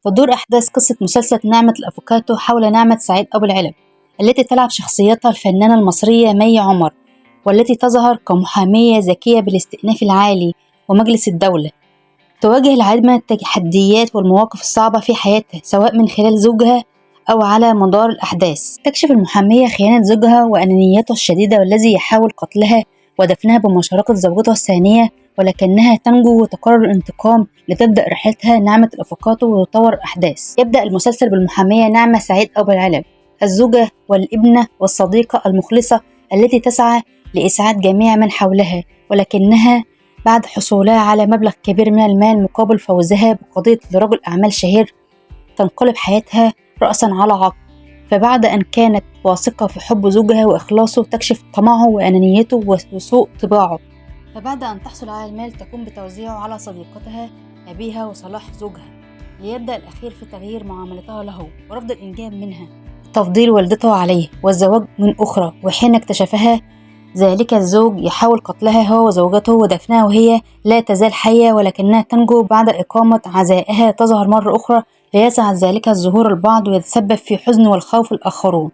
تدور أحداث قصة مسلسل نعمة الأفوكاتو حول نعمة سعيد أبو العلم، التي تلعب شخصيتها الفنانة المصرية مي عمر، والتي تظهر كمحامية ذكية بالاستئناف العالي ومجلس الدولة. تواجه العديد من التحديات والمواقف الصعبة في حياتها، سواء من خلال زوجها أو على مدار الأحداث. تكشف المحامية خيانة زوجها وأنانيته الشديدة، والذي يحاول قتلها ودفنها بمشاركة زوجته الثانية، ولكنها تنجو وتقرر الانتقام لتبدأ رحلتها نعمة الأفوكاتو وتطور الأحداث. يبدأ المسلسل بالمحامية نعمة سعيد أبو العلم، الزوجة والابنة والصديقة المخلصة التي تسعى لإسعاد جميع من حولها، ولكنها بعد حصولها على مبلغ كبير من المال مقابل فوزها بقضية لرجل أعمال شهير، تنقلب حياتها رأسا على عقب. فبعد أن كانت واثقة في حب زوجها وإخلاصه، تكشف طمعه وأنانيته وسوء طباعه. فبعد أن تحصل على المال، تقوم بتوزيعه على صديقتها أبيها وصلاح زوجها، ليبدأ الأخير في تغيير معاملتها له ورفض الإنجاب منها، تفضيل والدته عليه والزواج من أخرى. وحين اكتشفها ذلك الزوج، يحاول قتلها هو وزوجته ودفنها وهي لا تزال حية، ولكنها تنجو بعد إقامة عزائها. تظهر مرة أخرى ليسعد ذلك الظهور البعض ويتسبب في حزن والخوف الآخرون.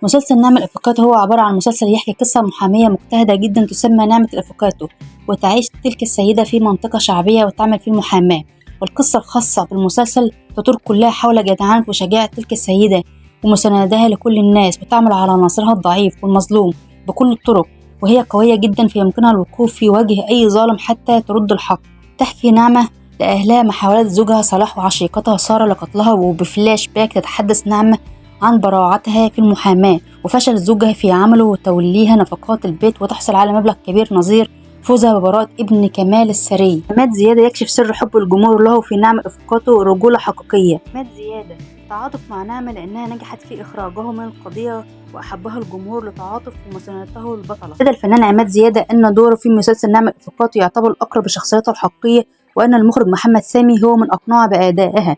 مسلسل نعمة الأفوكاتو هو عبارة عن مسلسل يحكي قصة محامية مجتهدة جدا تسمى نعمة الأفوكاتو، وتعيش تلك السيدة في منطقة شعبية وتعمل في المحاماة. والقصة الخاصة بالمسلسل تدور كلها حول جدعنة وشجاعة تلك السيدة ومساندها لكل الناس، وتعمل على ناصرها الضعيف والمظلوم بكل الطرق، وهي قوية جدا فيمكنها الوقوف في وجه أي ظالم حتى ترد الحق. تحكي نعمة لأهلها محاولات زوجها صلاح وعشيقتها سارة لقتلها، وبفلاش باك تتحدث نعمة عن براعتها في المحاماة وفشل زوجها في عمله وتوليها نفقات البيت، وتحصل على مبلغ كبير نظير فوزها ببراءة ابن كمال السري. عماد زيادة يكشف سر حب الجمهور له في نعمة الأفوكاتو رجولة حقيقية. عماد زيادة تعاطف مع نعمة لأنها نجحت في إخراجه من القضية، وأحبها الجمهور لتعاطف ومساندته البطلة. أكد الفنان عماد زيادة أن دوره في مسلسل نعمة الأفوكاتو يعتبر الأقرب لشخصيته الحقيقية، وأن المخرج محمد سامي هو من أقنعه بأدائها.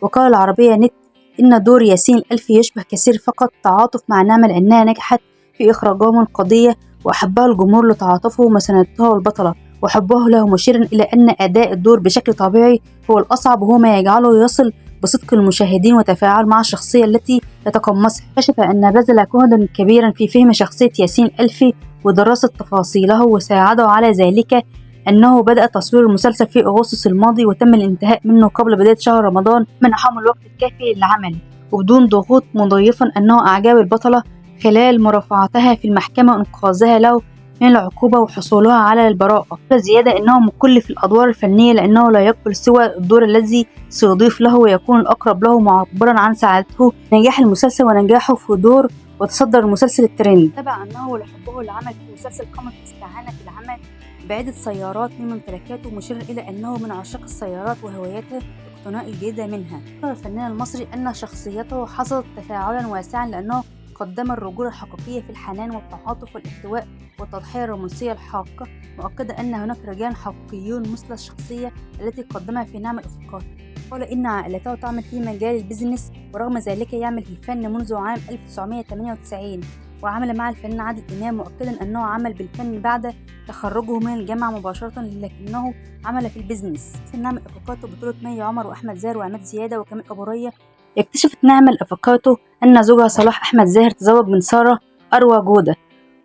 وقال العربية نت إن دور ياسين الألفي يشبه كثير فقط تعاطف مع نعمة لأنها نجحت في إخراجه من القضية، وأحبها الجمهور لتعاطفه ومساندته البطلة وحبه له، مشيرا إلى أن أداء الدور بشكل طبيعي هو الأصعب، وهو ما يجعله يصل بصدق المشاهدين وتفاعل مع الشخصية التي يتقمصها. كشف أن بذل جهدا كبيرا في فهم شخصية ياسين الألفي ودراسة تفاصيله، وساعده على ذلك أنه بدأ تصوير المسلسل في أغسطس الماضي، وتم الانتهاء منه قبل بداية شهر رمضان، منحهم الوقت الكافي للعمل وبدون ضغوط، مضيفا أنه أعجب البطلة خلال مرافعتها في المحكمة وإنقاذها له من العقوبة وحصولها على البراءة. زيادة أنه مكلف الأدوار الفنية لأنه لا يقبل سوى الدور الذي سيضيف له ويكون الأقرب له، معبرا عن سعادته نجاح المسلسل ونجاحه في دور وتصدر المسلسل الترند. تبع أنه لحبه العمل في المسلسل قام بالاستعانة في العمل بعدة سيارات من ممتلكاته، مشيرا إلى أنه من عشاق السيارات وهوايته اقتناء الجيدة منها. ذكر الفنان المصري أن شخصيته حصلت تفاعلا واسعا لأنه قدم الرجولة الحقيقية في الحنان والتعاطف والاحتواء والتضحية الرومانسية الحاقة، مؤكدة أن هناك رجال حقيقيون مثل الشخصية التي قدمها في نعمة الأفوكاتو. قال إن عائلته تعمل في مجال البيزنس، ورغم ذلك يعمل في الفن منذ عام 1998، وعمل مع الفنان عادل إمام، مؤكدا أنه عمل بالفن بعد تخرجه من الجامعة مباشرة، لكنه عمل في البيزنس. نعمة الأفوكاتو بطولة مي عمر وأحمد زاهر وعماد زيادة وكمال أبو رية. اكتشفت نعمة الأفوكاتو أن زوجها صلاح أحمد زاهر تزوج من سارة أروى جودة،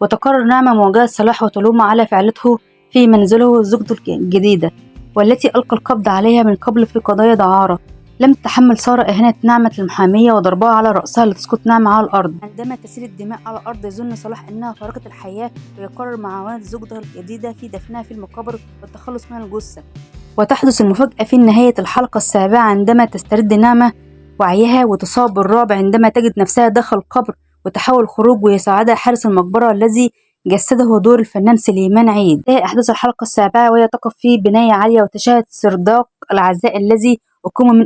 وتقرر نعمة مواجهة صلاح وتلومه على فعلته في منزله زوجته الجديدة، والتي ألقى القبض عليها من قبل في قضايا دعارة. لم تتحمل سارة إهانة نعمة المحامية وضربها على رأسها لتسقط نعمة على الأرض. عندما تسيل الدماء على الأرض، يظن صلاح أنها فارقة الحياة، ويقرر معاونة زوجته الجديدة في دفنها في المقابر والتخلص من الجثة. وتحدث المفاجأة في نهاية الحلقة السابعة عندما تسترد نعمة وعيها وتصاب بالرعب عندما تجد نفسها داخل القبر، وتحاول الخروج ويساعدها حارس المقبرة الذي جسده دور الفنان سليمان عيد. انتهى أحداث الحلقة السابعة وهي تقف في بناية عالية، وتشاهد سرداق العزاء الذي أقيم من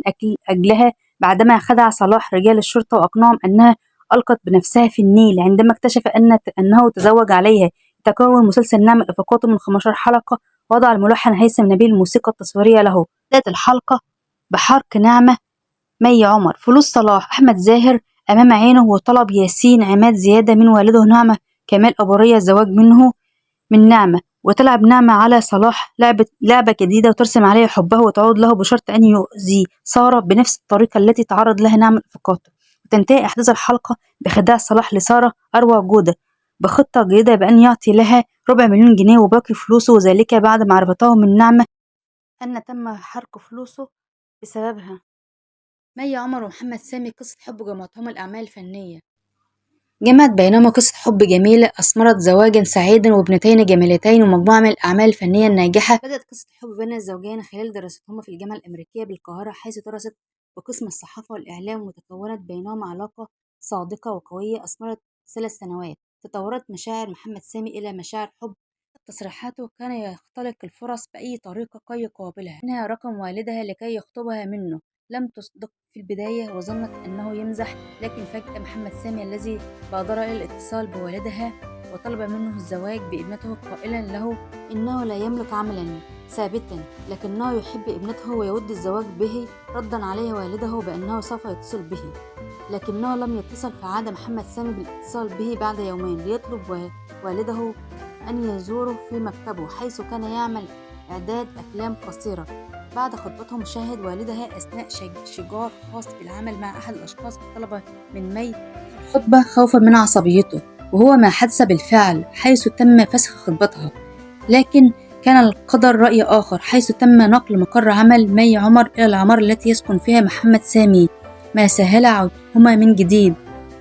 أجلها بعدما خدع صلاح رجال الشرطة وأقنعهم أنها ألقت بنفسها في النيل، عندما اكتشف أنه تزوج عليها. يتكون مسلسل نعمة الأفوكاتو من 15 حلقة، وضع الملحن هيثم نبيل الموسيقى التصويرية له. بدأت الحلقة بحرق نعمة مي عمر فلوس صلاح أحمد زاهر أمام عينه، وطلب ياسين عماد زيادة من والده نعمة كمال أبو رية الزواج منه من نعمة، وتلعب نعمة على صلاح لعبة جديدة وترسم عليه حبه وتعود له بشرط أن يؤذي سارة بنفس الطريقة التي تعرض لها نعمة أفوكاتو. وتنتهي أحداث الحلقة بخداع صلاح لسارة أروى جودة بخطة جيدة بأن يعطي لها 400,000 جنيه وباقي فلوسه، وذلك بعد معرفته من نعمة أن تم حرق فلوسه بسببها. مي عمر ومحمد سامي قصة حب جمعتهم الأعمال الفنية، جمعت بينهما قصة حب جميلة أثمرت زواجا سعيدا وابنتين جميلتين ومجموعة من الأعمال الفنية الناجحة. بدأت قصة الحب بين الزوجين خلال دراستهما في الجامعة الأمريكية بالقاهرة، حيث درست بقسم الصحافة والإعلام، وتكونت بينهما علاقة صادقة وقوية أثمرت 3 سنوات. تطورت مشاعر محمد سامي إلى مشاعر حب. تصريحاته: كان يختلق الفرص بأي طريقة كي يقابلها، منها رقم والدها لكي يخطبها منه. لم تصدق في البداية وظنت أنه يمزح، لكن فجأة محمد سامي الذي بادر إلى الاتصال بوالدها وطلب منه الزواج بابنته، قائلا له إنه لا يملك عملا ثابتا لكنه يحب ابنته ويود الزواج به. ردا عليه والده بأنه سوف يتصل به، لكنه لم يتصل، فعاد محمد سامي بالاتصال به بعد يومين ليطلب والده أن يزوره في مكتبه، حيث كان يعمل إعداد أفلام قصيرة. بعد خطبتهم شاهد والدها أثناء شجار خاص بالعمل مع أحد الأشخاص طلب من مي الخطبة خوفا من عصبيته، وهو ما حدث بالفعل حيث تم فسخ خطبتها. لكن كان القدر رأي آخر، حيث تم نقل مقر عمل مي عمر إلى العمارة التي يسكن فيها محمد سامي، ما سهل عودتهما من جديد.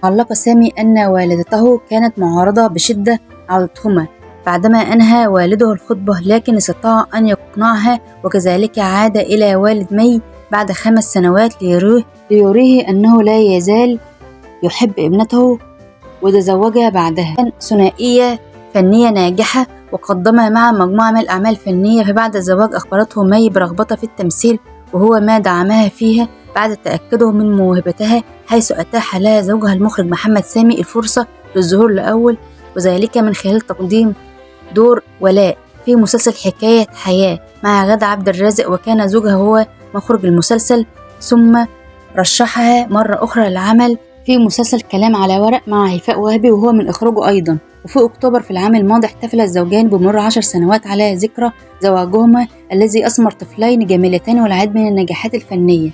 علق سامي أن والدته كانت معارضة بشدة عودتهما بعدما أنهى والده الخطبة، لكن استطاع أن يقنعها، وكذلك عاد إلى والد مي بعد 5 سنوات ليريه أنه لا يزال يحب ابنته، وتزوجا بعدها. كان ثنائية فنية ناجحة وقدما مع مجموعة من الأعمال الفنية. فبعد الزواج أخبرته مي برغبتها في التمثيل، وهو ما دعمها فيها بعد تأكده من موهبتها، حيث أتاح لها زوجها المخرج محمد سامي الفرصة للظهور لأول، وذلك من خلال تقديم دور ولاء في مسلسل حكاية حياة مع غادة عبد الرازق، وكان زوجها هو مخرج المسلسل. ثم رشحها مرة أخرى للعمل في مسلسل كلام على ورق مع هيفاء وهبي، وهو من إخراجه أيضا. وفي أكتوبر في العام الماضي احتفل الزوجان بمرور 10 سنوات على ذكرى زواجهما الذي أثمر طفلين جميلتين والعديد من النجاحات الفنية.